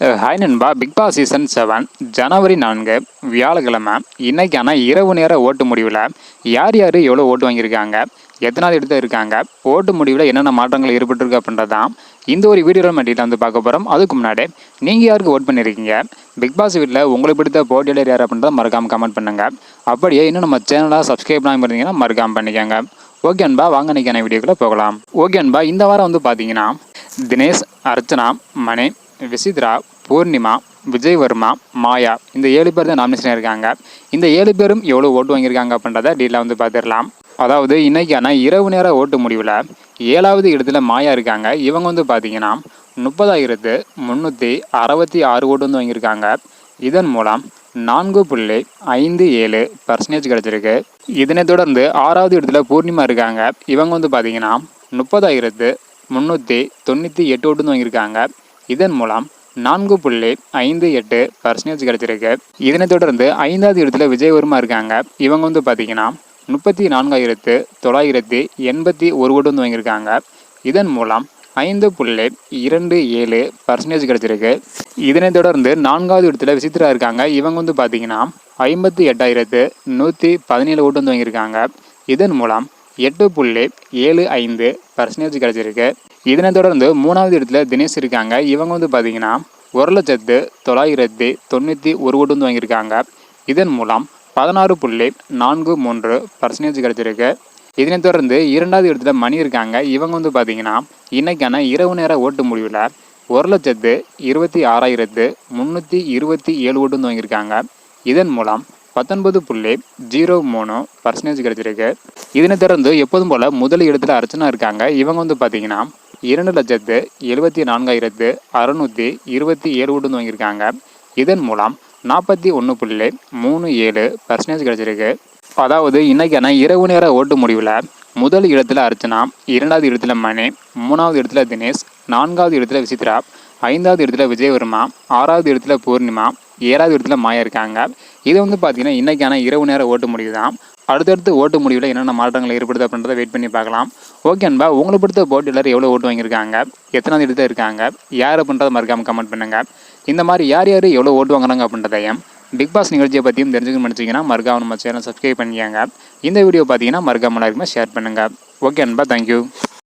Hi நண்பா. Big Boss season 7 ஜனவரி 4 வியாழக்கிழமை இன்னைக்கான இரவு நேர ஓட்டு முடிவில் யார் யார் எவ்வளோ ஓட்டு வாங்கியிருக்காங்க, எத்தனாவது இடத்துல இருக்காங்க, ஓட்டு முடிவில் என்னென்ன மாற்றங்கள் ஏற்பட்டிருக்கு அப்படின்றதான் இந்த ஒரு வீடியோவில் நம்ம டீட்டெயில் வந்து பார்க்க போகிறோம். அதுக்கு முன்னாடி நீங்கள் யாருக்கு ஓட் பண்ணியிருக்கீங்க, பிக் பாஸ் வீட்டில் உங்களுக்கு பிடித்த போட்டியாளர் யார் அப்படின்றத மறக்காமல் கமெண்ட் பண்ணுங்கள். அப்படியே இன்னும் நம்ம சேனலாக சப்ஸ்கிரைப் பண்ணாமல் இருந்தீங்கன்னா மறக்காமல் பண்ணிக்கோங்க. ஓகே அன்பா, வாங்க நினைக்கான வீடியோக்குள்ளே போகலாம். ஓகே அன்பா, இந்த வாரம் வந்து பார்த்தீங்கன்னா தினேஷ், அர்ச்சனா, மணி, விசித்ரா, பூர்ணிமா, விஜய்வர்மா, மாயா இந்த 7 பேர் தான் நாமினேஷன் இருக்காங்க. இந்த 7 பேரும் எவ்வளோ ஓட்டு வாங்கியிருக்காங்க அப்படின்றத டீட்டெயிலாக வந்து பார்த்துடலாம். அதாவது இன்னைக்கான இரவு நேர ஓட்டு முடிவில் 7வது இடத்துல மாயா இருக்காங்க. இவங்க வந்து பார்த்தீங்கன்னா 30,366 ஓட்டு வந்து வாங்கியிருக்காங்க. இதன் மூலம் 4.57% கிடச்சிருக்கு. இதனை தொடர்ந்து 6வது இடத்துல பூர்ணிமா இருக்காங்க. இவங்க வந்து பார்த்தீங்கன்னா 30,398 ஓட்டு வந்து வாங்கியிருக்காங்க. இதன் மூலம் 4.58% கிடச்சிருக்கு. இதனை தொடர்ந்து 5வது இடத்துல விஜய்வர்மா இருக்காங்க. இவங்க வந்து பார்த்தீங்கன்னா 34,981 ஓட்டு வந்து வாங்கியிருக்காங்க. இதன் மூலம் 5.27% கிடச்சிருக்கு. இதனை தொடர்ந்து 4வது இடத்துல விசித்ரா இருக்காங்க. இவங்க வந்து பார்த்தீங்கன்னா 58,117 ஓட்டு வந்து வாங்கியிருக்காங்க. இதன் மூலம் 8.75% கிடச்சிருக்கு. இதனை தொடர்ந்து 3வது இடத்துல தினேஷ் இருக்காங்க. இவங்க வந்து பார்த்தீங்கன்னா 1,0991 ஓட்டு வந்து வாங்கியிருக்காங்க. இதன் மூலம் 16.43% கிடச்சிருக்கு. இதனை தொடர்ந்து 2வது இடத்துல மணி இருக்காங்க. இவங்க வந்து பார்த்தீங்கன்னா இன்னைக்கான இரவு நேர ஓட்டு முடிவில் 1,26,327 ஓட்டு வந்து வாங்கியிருக்காங்க. இதன் மூலம் 19.03% கிடச்சிருக்கு. இதனை தொடர்ந்து எப்போதும் போல் முதல் இடத்துல அர்ச்சனா இருக்காங்க. இவங்க வந்து பார்த்தீங்கன்னா 2,74,627 ஓட்டு வந்து வாங்கியிருக்காங்க. இதன் மூலம் 41.37% கிடச்சிருக்கு. அதாவது இன்னைக்கான இரவு நேர ஓட்டு முடிவில் முதல் இடத்துல அர்ச்சனா, 2வது இடத்துல மணி, 3வது இடத்துல தினேஷ், 4வது இடத்துல விசித்ரா, 5வது இடத்துல விஜய்வர்மா, 6வது இடத்துல பூர்ணிமா, 7வது இடத்துல மாயா இருக்காங்க. இது வந்து பார்த்தீங்கன்னா இன்றைக்கான இரவு நேர ஓட்டு முடிவு தான். அடுத்தடுத்து ஓட்டு முடிவில் என்னென்ன மாற்றங்கள் ஏற்படுது அப்படின்றத வெயிட் பண்ணி பார்க்கலாம். ஓகே அன்பா, உங்களுக்கு பிடித்த போட்டியாளர் எவ்வளோ ஓட்டு வாங்கியிருக்காங்க, எத்தனாவது இடத்துல இருக்காங்க, யார் அப்படின்றத மறக்காமல் கமெண்ட் பண்ணுங்கள். இந்த மாதிரி யார் யார் எவ்வளோ ஓட்டு வாங்குறாங்க அப்படின்றதையும் பிக் பாஸ் நிகழ்ச்சியை பற்றியும் தெரிஞ்சுக்கணும்னு நினச்சிங்கன்னா மறக்காம நம்ம சேனல் சப்ஸ்கிரைப் பண்ணிக்கோங்க. இந்த வீடியோ பார்த்தீங்கன்னா மறக்காமல் எல்லாருக்குமே ஷேர் பண்ணுங்கள். ஓகே அன்பா, தேங்க்யூ.